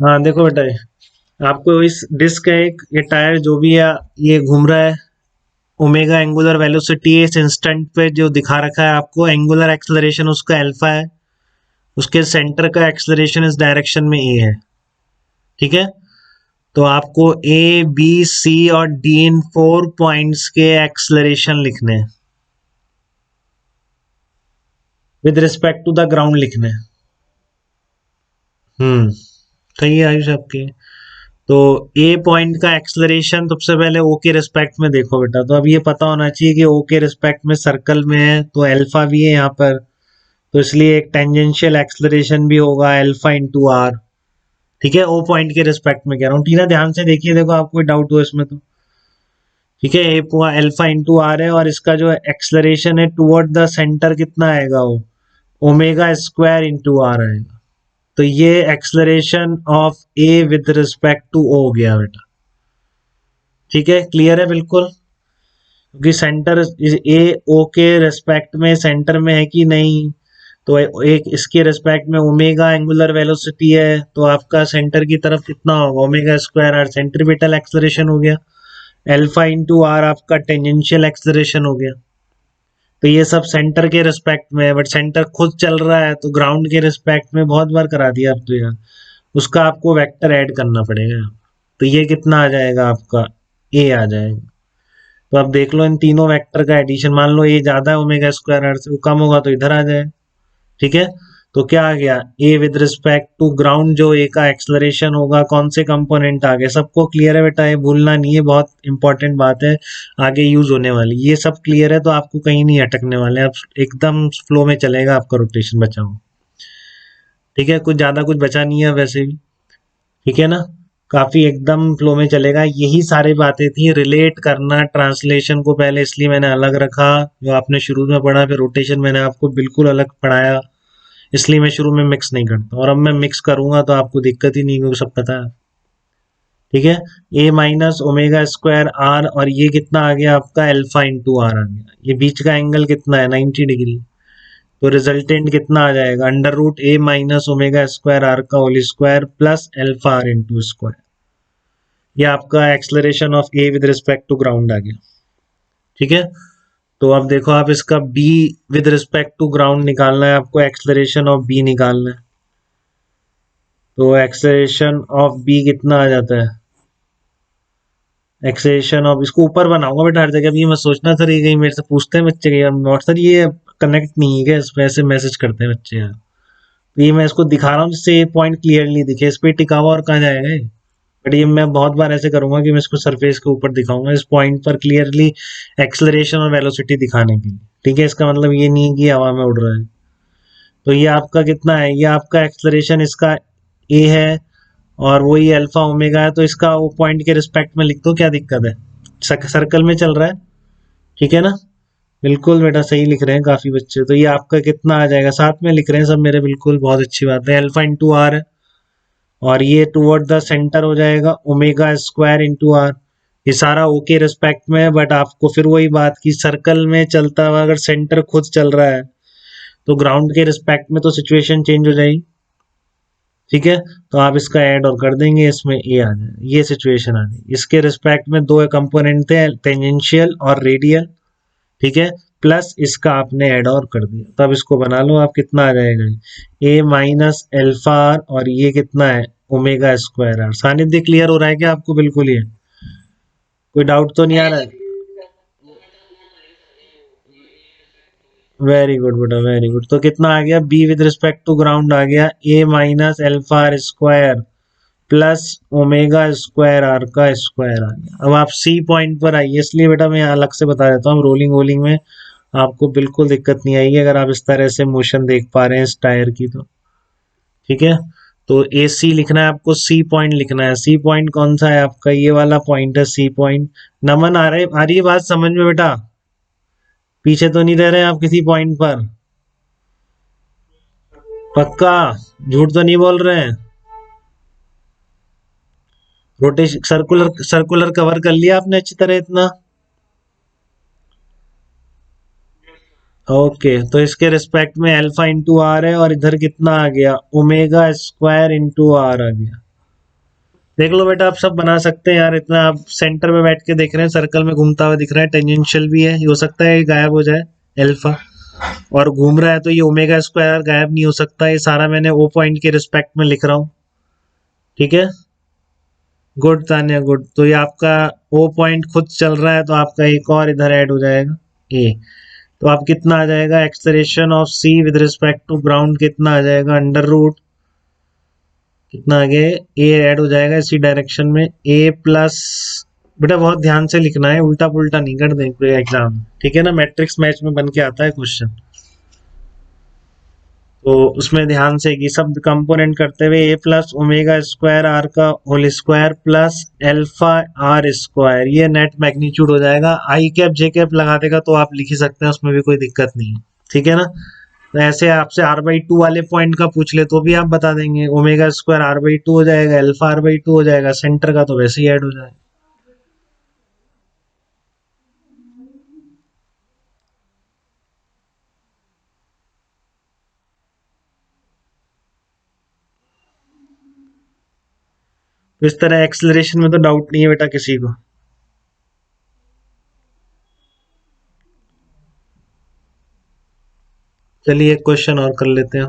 हाँ देखो बेटा, आपको इस डिस्क का एक ये टायर जो भी है ये घूम रहा है। ओमेगा एंगुलर वेलोसिटी इस इंस्टेंट पे जो दिखा रखा है आपको, एंगुलर एक्सेलरेशन उसका अल्फा है। उसके सेंटर का एक्सेलरेशन इस डायरेक्शन में ए है। ठीक है, तो आपको ए बी सी और डी इन 4 पॉइंट्स के एक्सेलरेशन लिखने हैं with respect to the ground लिखने हैं। सही है आयुष आपकी। तो ए पॉइंट का एक्सेलरेशन सबसे पहले ओ के रिस्पेक्ट में देखो बेटा, तो अब ये पता होना चाहिए कि ओ के रिस्पेक्ट में सर्कल में है तो अल्फा भी है यहाँ पर, तो इसलिए एक टेंजेंशियल एक्सेलरेशन भी होगा अल्फा इंटू आर। ठीक है, ओ पॉइंट के रिस्पेक्ट में कह रहा हूँ, टीना ध्यान से देखिए, देखो आपको कोई डाउट हो इसमें तो। ठीक है, ए अल्फा इंटू आर है और इसका जो एक्सेलरेशन है टुवर्ड द सेंटर कितना आएगा, वो ओमेगा स्क्वायर इंटू आर आएगा। तो ये acceleration of A with respect to O हो गया बेटा। ठीक है, क्लियर है बिल्कुल, क्योंकि सेंटर ए ओ के रेस्पेक्ट में सेंटर में है कि नहीं। तो एक इसके रेस्पेक्ट में ओमेगा एंगुलर वेलोसिटी है, तो आपका सेंटर की तरफ कितना होगा, omega square R centripetal acceleration हो गया। अल्फा इंटू आर आपका टेंजेंशियल एक्सेलरेशन हो गया। तो ये सब सेंटर के रिस्पेक्ट में है, बट सेंटर खुद चल रहा है तो ग्राउंड के रिस्पेक्ट में बहुत बार करा दिया अब तो यार, उसका आपको वेक्टर ऐड करना पड़ेगा। तो ये कितना आ जाएगा आपका, ए आ जाएगा। तो अब देख लो इन तीनों वेक्टर का एडिशन, मान लो ये ज्यादा है ओमेगा स्क्वायर आर से, वो कम होगा तो इधर आ जाए। ठीक है, तो क्या आ गया, A with respect to ground जो ए का एक्सलरेशन होगा, कौन से कंपोनेंट आ गए, सबको क्लियर है बेटा, ये भूलना नहीं है, बहुत इंपॉर्टेंट बात है आगे यूज होने वाली। ये सब क्लियर है तो आपको कहीं नहीं अटकने वाले, अब एकदम फ्लो में चलेगा आपका रोटेशन बचा हुआ। ठीक है, कुछ ज्यादा कुछ बचा नहीं है वैसे भी। ठीक है ना, काफी एकदम फ्लो में चलेगा। यही सारी बातें थी, रिलेट करना ट्रांसलेशन को पहले इसलिए मैंने अलग रखा, जो आपने शुरू में पढ़ा, फिर रोटेशन मैंने आपको बिल्कुल अलग पढ़ाया, इसलिए मैं शुरू में मिक्स नहीं करता, और अब मैं मिक्स करूंगा तो आपको दिक्कत ही नहीं, क्योंकि सब पता है। ठीक है, ए माइनस ओमेगा स्क्वायर आर, और ये कितना आ गया आपका, अल्फा इंटू आर आ गया। ये बीच का एंगल कितना है, 90 डिग्री। तो रिजल्टेंट कितना आ जाएगा, under root A minus omega square R का whole square plus alpha R into square. ये आपका acceleration of A with respect to ground आ गया। ठीक है, तो अब देखो आप इसका B with respect to ground निकालना है आपको, एक्सलरेशन ऑफ बी निकालना है। तो एक्सलरेशन ऑफ बी कितना आ जाता है, एक्सलरेशन ऑफ, इसको ऊपर बनाऊंगा बेटा हर जगह। अब ये मत सोचना सर ये कहीं मेरे से पूछते हैं बच्चे के, नोट सर ये कनेक्ट नहीं है क्या, इस पे ऐसे मैसेज करते हैं बच्चे यार। तो ये मैं इसको दिखा रहा हूँ जिससे ये पॉइंट क्लियरली दिखे, इस पे टिका हुआ और कहाँ जाएगा ये। बट ये मैं बहुत बार ऐसे करूंगा कि मैं इसको सरफेस के ऊपर दिखाऊंगा इस पॉइंट पर क्लियरली, एक्सलरेशन और वेलोसिटी दिखाने के लिए। ठीक है, इसका मतलब ये नहीं है कि हवा में उड़ रहा है। तो ये आपका कितना है, ये आपका एक्सलरेशन इसका ए है, और वही अल्फा ओमेगा है, तो इसका वो पॉइंट के रिस्पेक्ट में लिख दो, क्या दिक्कत है, सर्कल में चल रहा है। ठीक है ना, बिल्कुल बेटा सही लिख रहे हैं काफी बच्चे। तो ये आपका कितना आ जाएगा, साथ में लिख रहे हैं सब मेरे, बिल्कुल बहुत अच्छी बात है। अल्फा इंटू आर है, और ये टुवर्ड द सेंटर हो जाएगा ओमेगा स्क्वायर इंटू आर। ये सारा ओ के रिस्पेक्ट में है, बट आपको फिर वही बात की, सर्कल में चलता हुआ अगर सेंटर खुद चल रहा है तो ग्राउंड के रिस्पेक्ट में तो सिचुएशन चेंज हो जाएगी। ठीक है, तो आप इसका ऐड और कर देंगे, इसमें ए आ जाए, ये सिचुएशन आ गई। इसके रिस्पेक्ट में दो कंपोनेंट थे, टेंजेंशियल और रेडियल। ठीक है, प्लस इसका आपने ऐड और कर दिया, तब इसको बना लो आप, कितना आ जाएगा, ए माइनस एल्फा आर, और ये कितना है, ओमेगा स्क्वायर आर। सानिध्य क्लियर हो रहा है क्या आपको, बिल्कुल ये कोई डाउट तो नहीं आ रहा है। वेरी गुड बेटा, वेरी गुड। तो कितना आ गया, B with respect to ground आ गया A minus alpha R square plus omega square R का स्क्वायर आ गया। अब आप सी पॉइंट पर आइए, इसलिए बेटा मैं अलग से बता देता हूँ, रोलिंग वोलिंग में आपको बिल्कुल दिक्कत नहीं आएगी अगर आप इस तरह से मोशन देख पा रहे हैं इस टायर की तो। ठीक है, तो ए सी लिखना है आपको, सी पॉइंट लिखना है। सी पॉइंट कौन सा है आपका, ये वाला पॉइंट है सी पॉइंट। नमन आ रही है बात समझ में बेटा, पीछे तो नहीं रह रहे आप किसी पॉइंट पर, पक्का झूठ तो नहीं बोल रहे हैं। रोटेशन सर्कुलर सर्कुलर कवर कर लिया आपने अच्छी तरह इतना। ओके, तो इसके रिस्पेक्ट में अल्फा इंटू आर है, और इधर कितना आ गया, ओमेगा स्क्वायर इंटू आर आ गया। देख लो बेटा, आप सब बना सकते हैं यार, इतना आप सेंटर में बैठ के देख रहे हैं, सर्कल में घूमता हुआ दिख रहा है, टेंजेंशियल भी है, ये हो सकता है ये गायब हो जाए एल्फा, और घूम रहा है तो ये ओमेगा स्क्वायर गायब नहीं हो सकता। ये सारा मैंने ओ पॉइंट के रिस्पेक्ट में लिख रहा हूँ, ठीक है। Good Tanya, good. तो ये आपका ओ पॉइंट खुद चल रहा है, तो आपका एक और इधर ऐड हो जाएगा ए। तो आप कितना आ जाएगा, acceleration of C with respect to ground कितना आ जाएगा, अंडर रूट कितना आगे, ए ऐड हो जाएगा इसी डायरेक्शन में, ए प्लस, बेटा बहुत ध्यान से लिखना है, उल्टा पुल्टा नहीं कर दें पूरे एग्जाम, ठीक है ना, मैट्रिक्स मैच में बन के आता है क्वेश्चन, तो उसमें ध्यान से ये सब कंपोनेंट करते हुए A plus omega square R का whole square plus alpha R square, ये नेट मैग्नीट्यूड हो जाएगा। आई कैप जे कैप लगा देगा तो आप लिख ही सकते हैं, उसमें भी कोई दिक्कत नहीं है, ठीक है ना। तो ऐसे आपसे r/2 वाले पॉइंट का पूछ ले तो भी आप बता देंगे, ओमेगा स्क्वायर r/2 हो जाएगा, एल्फा r/2 हो जाएगा, सेंटर का तो वैसे ही ऐड हो जाएगा। तो इस तरह एक्सेलरेशन में तो डाउट नहीं है बेटा किसी को। चलिए एक क्वेश्चन और कर लेते हैं।